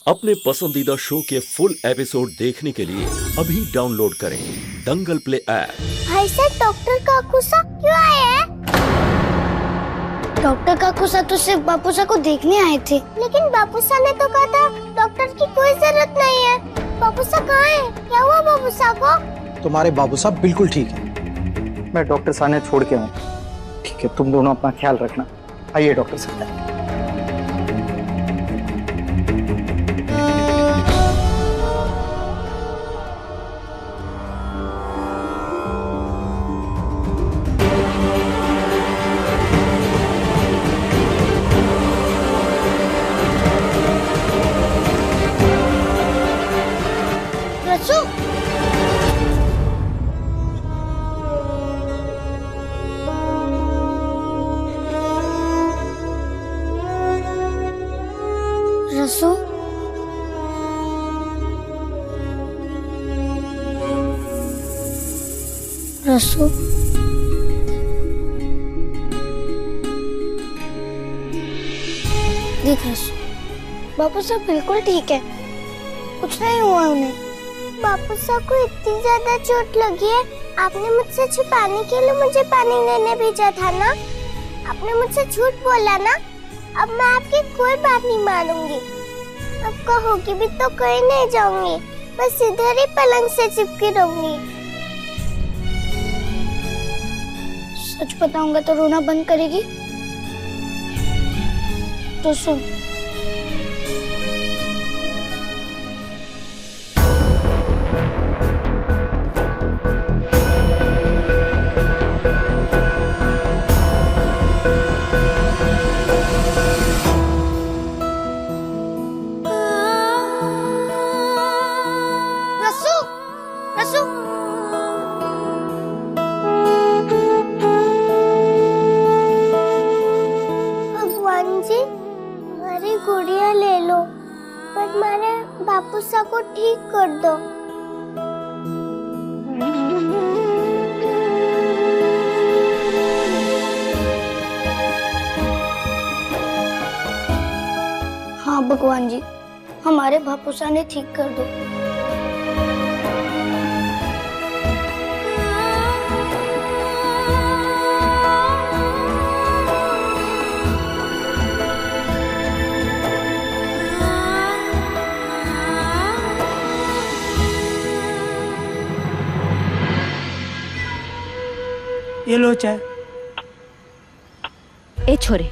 अपने पसंदीदा शो के फुल एपिसोड देखने के लिए अभी डाउनलोड करें दंगल प्ले ऐप। भाई साहब, डॉक्टर काकूसा क्यों आए हैं? डॉक्टर काकूसा तो सिर्फ बापूसा को देखने आए थे। लेकिन बापूसा ने तो कहा था डॉक्टर की कोई जरूरत नहीं है। बापूसा कहाँ है? क्या हुआ बापूसा को? तुम्हारे बाबू साहब बिल्कुल ठीक है। मैं डॉक्टर साहब ने छोड़ के आऊँ। ठीक है, तुम दोनों अपना ख्याल रखना। आइए डॉक्टर साहब। रसू, रसू, रसू, देख रसू, बापू साहब बिल्कुल ठीक है, कुछ नहीं हुआ उन्हें। बापू साहब को इतनी ज्यादा चोट लगी है, आपने मुझसे छुपाने के लिए मुझे पानी लेने भेजा था ना? आपने मुझसे झूठ बोला ना? अब मैं आपकी कोई बात नहीं मानूंगी। अब कहोगी भी तो कहीं नहीं जाऊंगी, बस इधर ही पलंग से चिपकी रहूंगी। सच बताऊंगा तो रोना बंद करेगी? तो सुन, रसू, भगवान जी, हमारी गुड़िया ले लो, पर हमारे बापूसा को ठीक कर दो। हाँ भगवान जी, हमारे बापूसा ने ठीक कर दो। ये लो चाय। ए छोरे,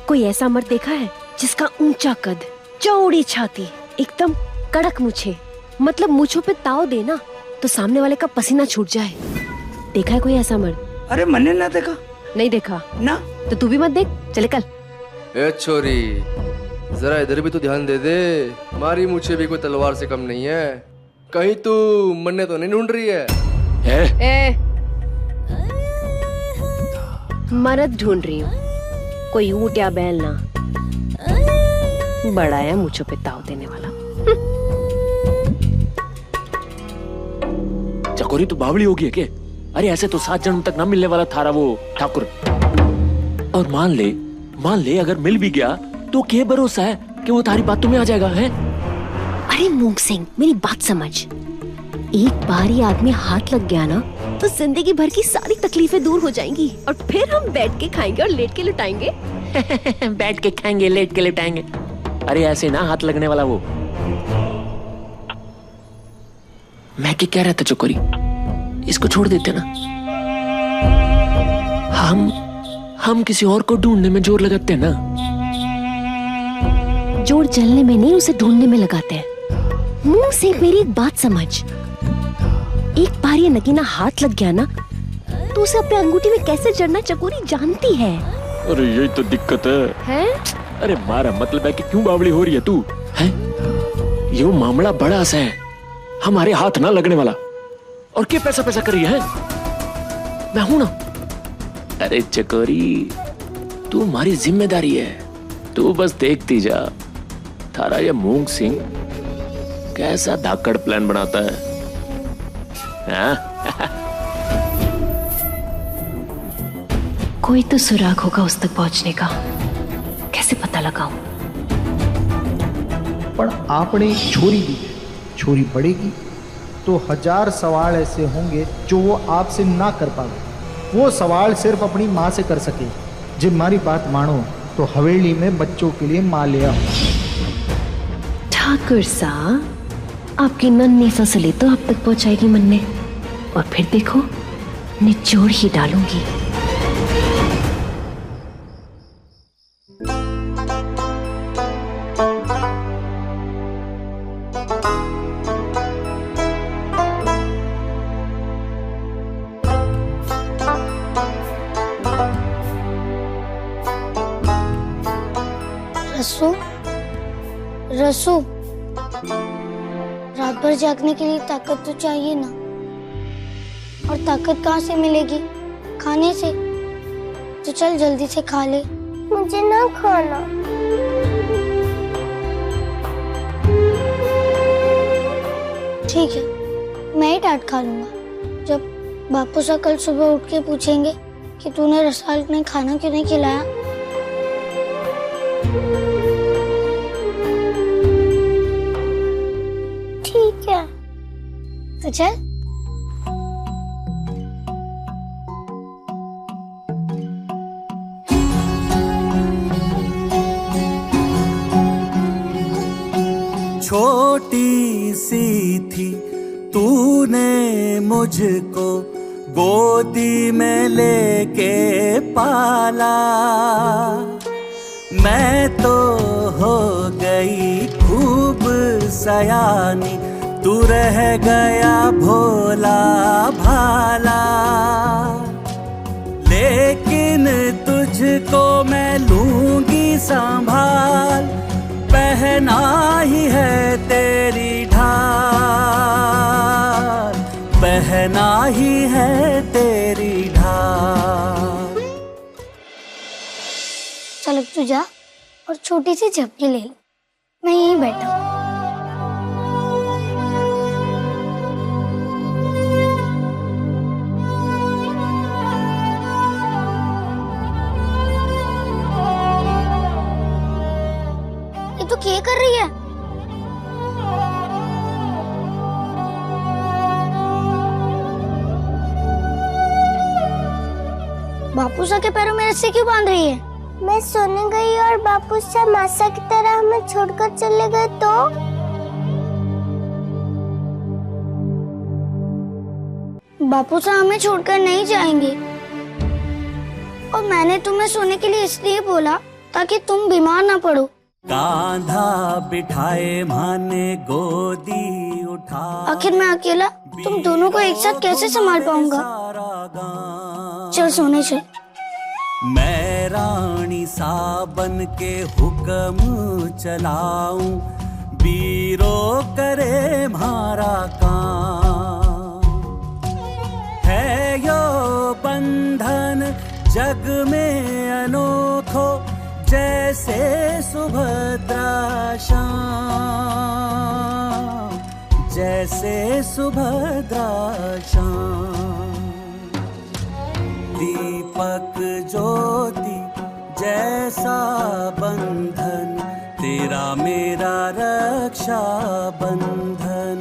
कोई ऐसा मर्द देखा है जिसका ऊंचा कद, चौड़ी छाती, एकदम कड़क मूछें, मतलब मूछों पे ताव देना तो सामने वाले का पसीना छूट जाए? देखा है कोई ऐसा मर्द? अरे मैंने ना देखा। नहीं देखा ना तो तू भी मत देख, चले कल। ए छोरी, जरा इधर भी तो ध्यान दे दे। मारी मुझे भी कोई तलवार से कम नहीं है। कहीं तू मन्ने तो नहीं ढूंढ रही है? ए, मर्द ढूंढ रही हूँ, कोई ऊंट या बैल ना। बड़ा है मुझे पे ताव देने वाला। चकोरी तो बावली होगी है के? अरे ऐसे तो 7 जन्म तक ना मिलने वाला थारा वो ठाकुर। और मान ले अगर मिल भी गया तो क्या भरोसा है कि वो तारी बातों में आ जाएगा है? अरे मूंग सिंह, मेरी बात समझ। एक बार ये आदमी हाथ लग गया ना तो जिंदगी भर की सारी तकलीफें दूर हो जाएंगी और फिर हम बैठ के खाएंगे और लेट के लुटाएंगे। बैठ के खाएंगे, लेट के लेटाएंगे। अरे ऐसे ना हाथ लगने वाला वो। मैं क्या रहा था चकोरी, इसको छोड़ देते ना। हम किसी और को ढूंढने में जोर लगाते हैं ना। जोर जलने में नहीं, उसे ढूंढने में लगाते हैं। मुंह से मेरी एक बात समझ, एक बार ये नगीना हाथ लग गया ना तो उसे अपने अंगूठी में कैसे जड़ना चकोरी जानती है। अरे यही तो दिक्कत है? अरे मारा मतलब है कि क्यों बावली हो रही है तू है? ये मामला बड़ा सा है, हमारे हाथ ना लगने वाला। और क्या पैसा कर रही है? मैं हूं ना। अरे चकोरी, तू हमारी जिम्मेदारी है, तू बस देखती जा। थारा ये मूंग सिंह कैसा धाकड़ प्लान बनाता है। कोई तो सुराग होगा उस तक पहुंचने का, कैसे पता लगाऊं? पर आपने एक छोरी दी है, छोरी पड़ेगी तो 1000 सवाल ऐसे होंगे जो वो आपसे ना कर पावे। वो सवाल सिर्फ अपनी माँ से कर सके। जब हमारी बात मानो तो हवेली में बच्चों के लिए माँ ले आओ। ठाकुर साहब, आपकी नन्ही ससली तो अब तक पहुंचाएगी मन में, और फिर देखो निचोड़ ही डालूंगी। रसू, रसू, रात भर जागने के लिए ताकत तो चाहिए ना, और ताकत कहाँ से मिलेगी? खाने से। तो चल जल्दी से खा ले। मुझे ना खाना। ठीक है, मैं ही डांट खा लूंगा जब बापू से कल सुबह उठ के पूछेंगे कि तूने रसाल ने खाना क्यों नहीं खिलाया। ठीक है, तो चल। छोटी सी थी तूने मुझको गोदी में लेके पाला, मैं तो हो गई खूब सयानी, तू रह गया भोला भाला। लेकिन तुझको मैं लूंगी संभाल, पहना ही है तेरी ढाल, पहना ही है तेरी ढाल। चल अब तू जा और छोटी सी झपकी ले ले, मैं यहीं बैठा हूँ। ये तो क्या कर रही है? बापू सा के पैरों में रस्सी क्यों बांध रही है? मैं सोने गई और बापू सा मासा की तरह हमें छोड़कर चले गए तो? बापू सा हमें छोड़कर नहीं जाएंगे, और मैंने तुम्हें सोने के लिए इसलिए बोला ताकि तुम बीमार ना पड़ो। कांधा बिठाए माने गोदी उठा, आखिर मैं अकेला तुम दोनों को एक साथ कैसे संभाल पाऊंगा? चल सोने चल। मैं रानी सा बन के हुक्म चलाऊं, बीरो करे म्हारा काम। है यो बंधन जग में अनोखो, जैसे सुभद्रा शाम, जैसे सुभद्रा शाम। दीपक ज्योति जैसा बंधन, तेरा मेरा रक्षा बंधन।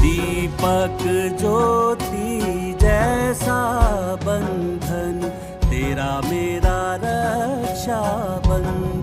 दीपक ज्योति जैसा बंधन, तेरा मेरा रक्षा बंधन।